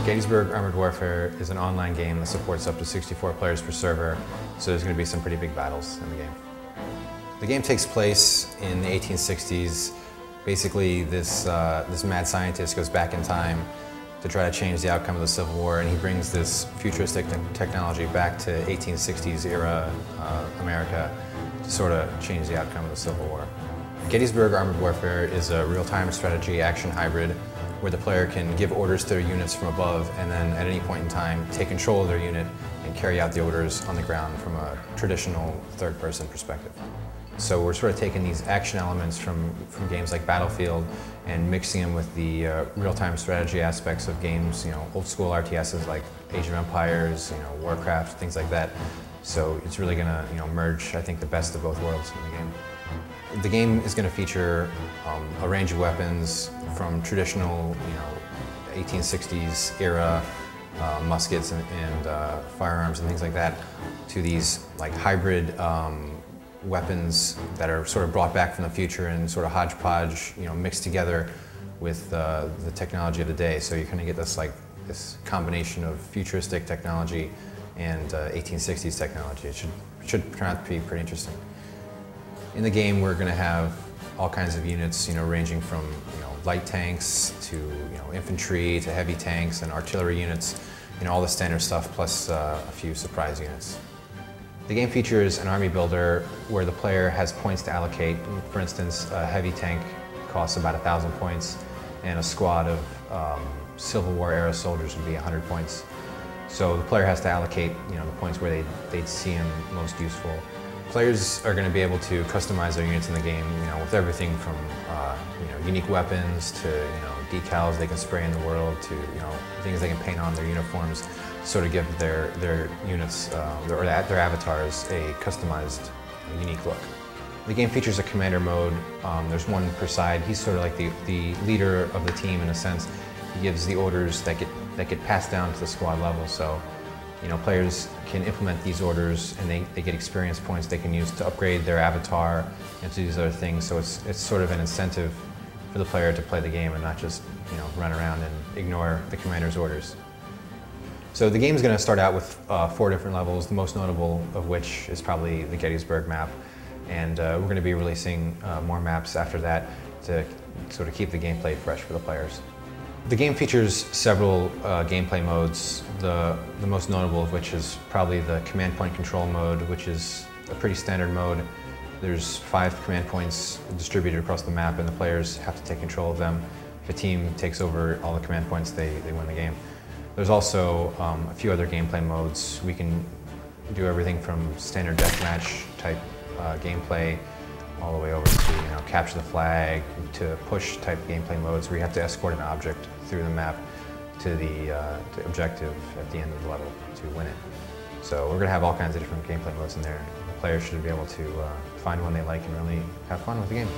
Gettysburg Armored Warfare is an online game that supports up to 64 players per server, so there's going to be some pretty big battles in the game. The game takes place in the 1860s. Basically, this mad scientist goes back in time to try to change the outcome of the Civil War, and he brings this futuristic technology back to 1860s era America to sort of change the outcome of the Civil War. Gettysburg Armored Warfare is a real-time strategy action hybrid where the player can give orders to their units from above and then at any point in time take control of their unit and carry out the orders on the ground from a traditional third-person perspective. So we're sort of taking these action elements from games like Battlefield and mixing them with the real-time strategy aspects of games, old school RTSs like Age of Empires, Warcraft, things like that. So it's really going to merge, I think, the best of both worlds in the game. The game is going to feature a range of weapons from traditional, 1860s era muskets and firearms and things like that to these like hybrid weapons that are sort of brought back from the future and sort of hodgepodge, mixed together with the technology of the day. So you're going to get this combination of futuristic technology and 1860s technology. It should turn out to be pretty interesting. In the game, we're going to have all kinds of units, ranging from light tanks to infantry to heavy tanks and artillery units, all the standard stuff plus a few surprise units. The game features an army builder where the player has points to allocate. For instance, a heavy tank costs about 1,000 points, and a squad of Civil War era soldiers would be 100 points. So the player has to allocate, the points where they'd see them most useful. Players are going to be able to customize their units in the game, with everything from unique weapons to decals they can spray in the world to things they can paint on their uniforms, to sort of give their units or their avatars a customized, unique look. The game features a commander mode. There's one per side. He's sort of like the leader of the team in a sense. He gives the orders that get passed down to the squad level. So, players can implement these orders and they get experience points they can use to upgrade their avatar and to do these other things. So it's sort of an incentive for the player to play the game and not just run around and ignore the commander's orders. So the game is going to start out with 4 different levels, the most notable of which is probably the Gettysburg map. And we're going to be releasing more maps after that to sort of keep the gameplay fresh for the players. The game features several gameplay modes, the most notable of which is probably the command point control mode, which is a pretty standard mode. There's 5 command points distributed across the map and the players have to take control of them. If a team takes over all the command points, they win the game. There's also a few other gameplay modes. We can do everything from standard deathmatch type gameplay all the way over to capture the flag, to push type gameplay modes where you have to escort an object through the map to the objective at the end of the level to win it. So we're going to have all kinds of different gameplay modes in there. The players should be able to find one they like and really have fun with the game.